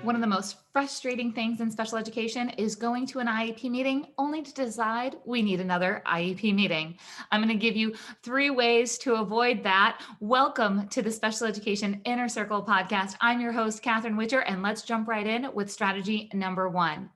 One of the most frustrating things in special education is going to an IEP meeting only to decide we need another IEP meeting. I'm going to give you 3 ways to avoid that. Welcome to the Special Education Inner Circle podcast. I'm your host, Katherine Witcher, and let's jump right in with strategy number 1.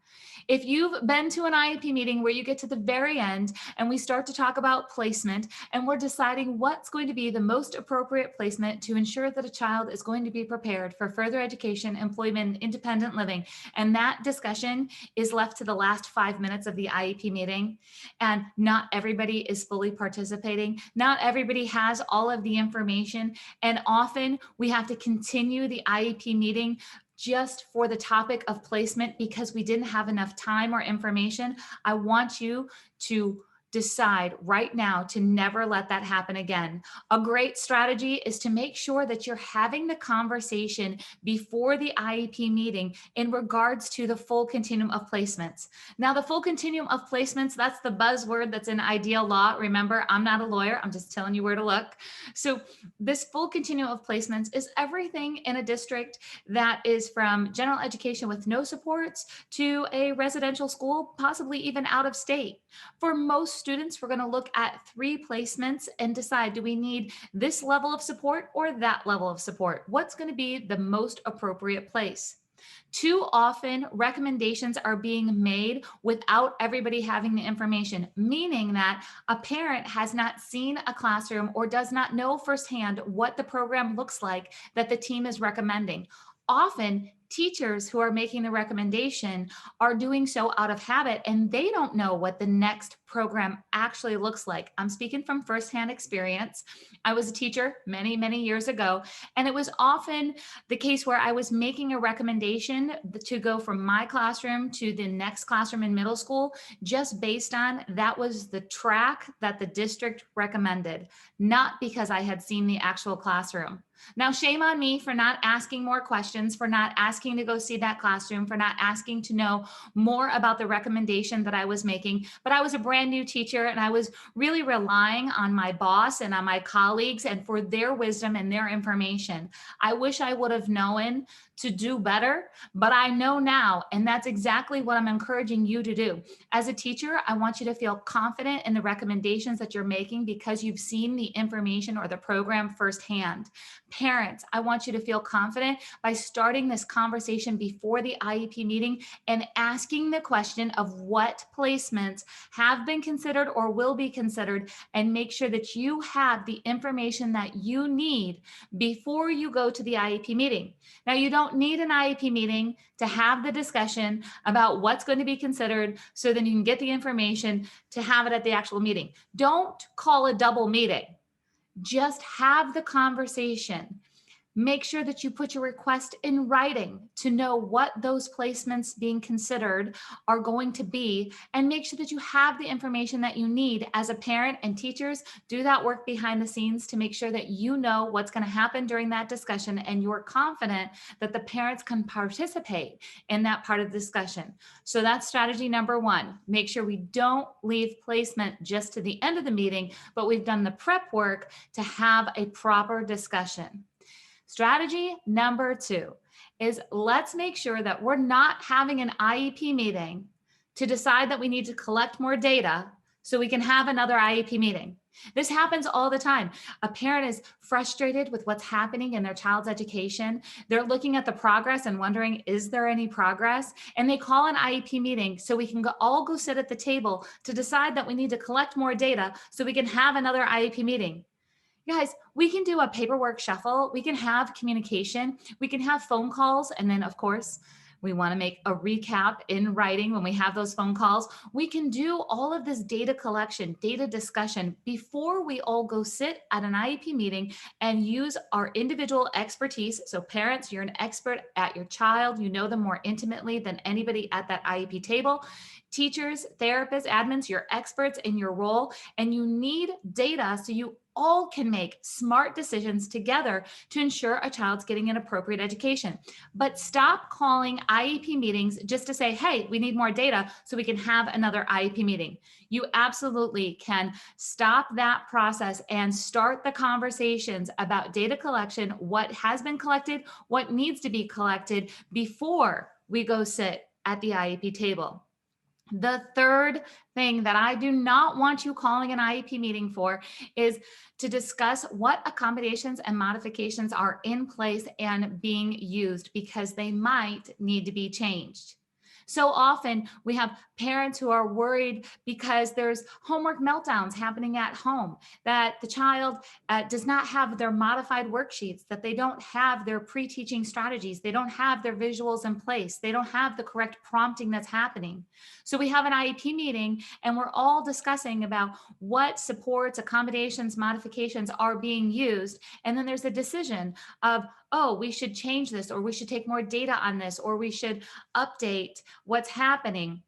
If you've been to an IEP meeting where you get to the very end and we start to talk about placement and we're deciding what's going to be the most appropriate placement to ensure that a child is going to be prepared for further education, employment, independent living, and that discussion is left to the last 5 minutes of the IEP meeting, and not everybody is fully participating, not everybody has all of the information, and often we have to continue the IEP meeting just for the topic of placement because we didn't have enough time or information. I want you to decide right now to never let that happen again. A great strategy is to make sure that you're having the conversation before the IEP meeting in regards to the full continuum of placements. Now, the full continuum of placements, that's the buzzword that's in ideal law. Remember, I'm not a lawyer. I'm just telling you where to look. So this full continuum of placements is everything in a district that is from general education with no supports to a residential school, possibly even out of state. For most students, we're going to look at 3 placements and decide, do we need this level of support or that level of support? What's going to be the most appropriate place? Too often, recommendations are being made without everybody having the information, meaning that a parent has not seen a classroom or does not know firsthand what the program looks like that the team is recommending. Often, teachers who are making the recommendation are doing so out of habit and they don't know what the next program actually looks like. I'm speaking from firsthand experience. I was a teacher many, many years ago, and it was often the case where I was making a recommendation to go from my classroom to the next classroom in middle school just based on that was the track that the district recommended, not because I had seen the actual classroom. Now, shame on me for not asking more questions, for not asking to go see that classroom, for not asking to know more about the recommendation that I was making. But I was a brand new teacher and I was really relying on my boss and on my colleagues and for their wisdom and their information. I wish I would have known to do better, but I know now, and that's exactly what I'm encouraging you to do. As a teacher, I want you to feel confident in the recommendations that you're making because you've seen the information or the program firsthand. Parents, I want you to feel confident by starting this conversation before the IEP meeting and asking the question of what placements have been considered or will be considered, and make sure that you have the information that you need before you go to the IEP meeting. Now, you don't need an IEP meeting to have the discussion about what's going to be considered so then you can get the information to have it at the actual meeting. Don't call a double meeting. Just have the conversation. Make sure that you put your request in writing to know what those placements being considered are going to be, and make sure that you have the information that you need. As a parent and teachers, do that work behind the scenes to make sure that you know what's going to happen during that discussion and you're confident that the parents can participate in that part of the discussion. So that's strategy number 1. Make sure we don't leave placement just to the end of the meeting, but we've done the prep work to have a proper discussion. Strategy number 2 is let's make sure that we're not having an IEP meeting to decide that we need to collect more data so we can have another IEP meeting. This happens all the time. A parent is frustrated with what's happening in their child's education. They're looking at the progress and wondering, is there any progress? And they call an IEP meeting so we can all go sit at the table to decide that we need to collect more data so we can have another IEP meeting. Guys, we can do a paperwork shuffle. We can have communication. We can have phone calls. And then, of course, we want to make a recap in writing when we have those phone calls. We can do all of this data collection, data discussion before we all go sit at an IEP meeting and use our individual expertise. So parents, you're an expert at your child. You know them more intimately than anybody at that IEP table. Teachers, therapists, admins, you're experts in your role, and you need data so you all can make smart decisions together to ensure a child's getting an appropriate education. But stop calling IEP meetings just to say, hey, we need more data so we can have another IEP meeting. You absolutely can stop that process and start the conversations about data collection, what has been collected, what needs to be collected before we go sit at the IEP table. The third thing that I do not want you calling an IEP meeting for is to discuss what accommodations and modifications are in place and being used, because they might need to be changed. So often we have parents who are worried because there's homework meltdowns happening at home, that the child does not have their modified worksheets, that they don't have their pre-teaching strategies, they don't have their visuals in place, they don't have the correct prompting that's happening. So we have an IEP meeting and we're all discussing about what supports, accommodations, modifications are being used. And then there's a decision of, oh, we should change this, or we should take more data on this, or we should update what's happening.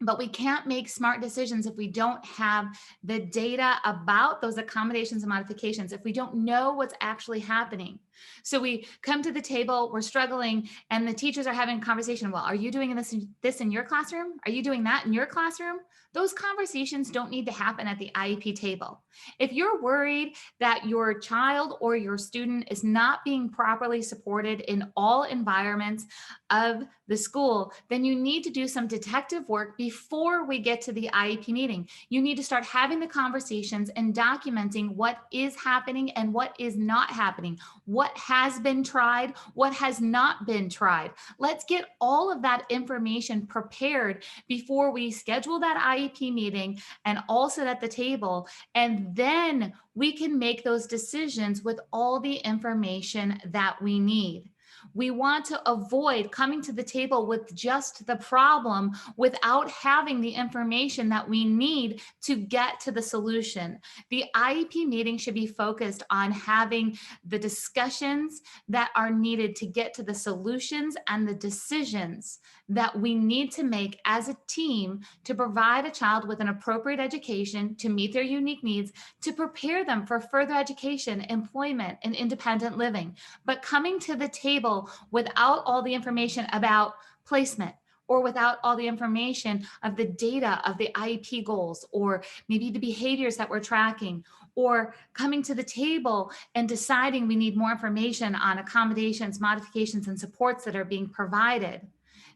But we can't make smart decisions if we don't have the data about those accommodations and modifications, if we don't know what's actually happening. So we come to the table, we're struggling, and the teachers are having a conversation. Well, are you doing this in your classroom? Are you doing that in your classroom? Those conversations don't need to happen at the IEP table. If you're worried that your child or your student is not being properly supported in all environments of the school, then you need to do some detective work before we get to the IEP meeting. You need to start having the conversations and documenting what is happening and what is not happening, what has been tried, what has not been tried. Let's get all of that information prepared before we schedule that IEP meeting and all sit at the table. And then we can make those decisions with all the information that we need. We want to avoid coming to the table with just the problem without having the information that we need to get to the solution. The IEP meeting should be focused on having the discussions that are needed to get to the solutions and the decisions that we need to make as a team to provide a child with an appropriate education to meet their unique needs, to prepare them for further education, employment, and independent living. But coming to the table without all the information about placement, or without all the information of the data of the IEP goals, or maybe the behaviors that we're tracking, or coming to the table and deciding we need more information on accommodations, modifications, and supports that are being provided.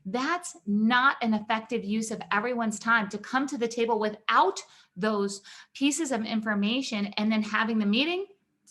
That's not an effective use of everyone's time, to come to the table without those pieces of information and then having the meeting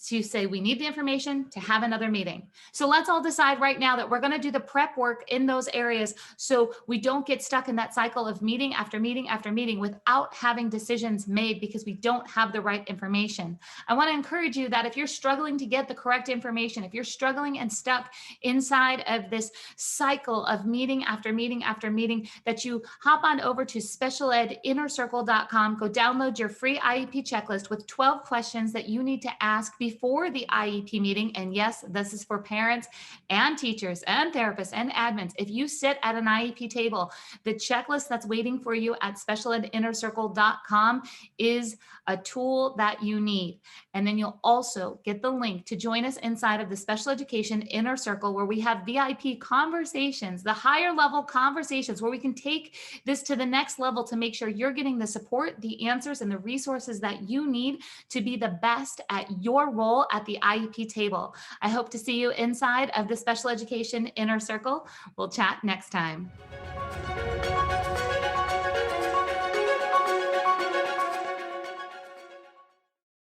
to say we need the information to have another meeting. So let's all decide right now that we're going to do the prep work in those areas so we don't get stuck in that cycle of meeting after meeting after meeting without having decisions made because we don't have the right information. I want to encourage you that if you're struggling to get the correct information, if you're struggling and stuck inside of this cycle of meeting after meeting after meeting, that you hop on over to specialedinnercircle.com, go download your free IEP checklist with 12 questions that you need to ask before the IEP meeting. And yes, this is for parents and teachers and therapists and admins. If you sit at an IEP table, the checklist that's waiting for you at specialedinnercircle.com is a tool that you need. And then you'll also get the link to join us inside of the Special Education Inner Circle, where we have VIP conversations, the higher level conversations, where we can take this to the next level to make sure you're getting the support, the answers, and the resources that you need to be the best at your role at the IEP table. I hope to see you inside of the Special Education Inner Circle. We'll chat next time.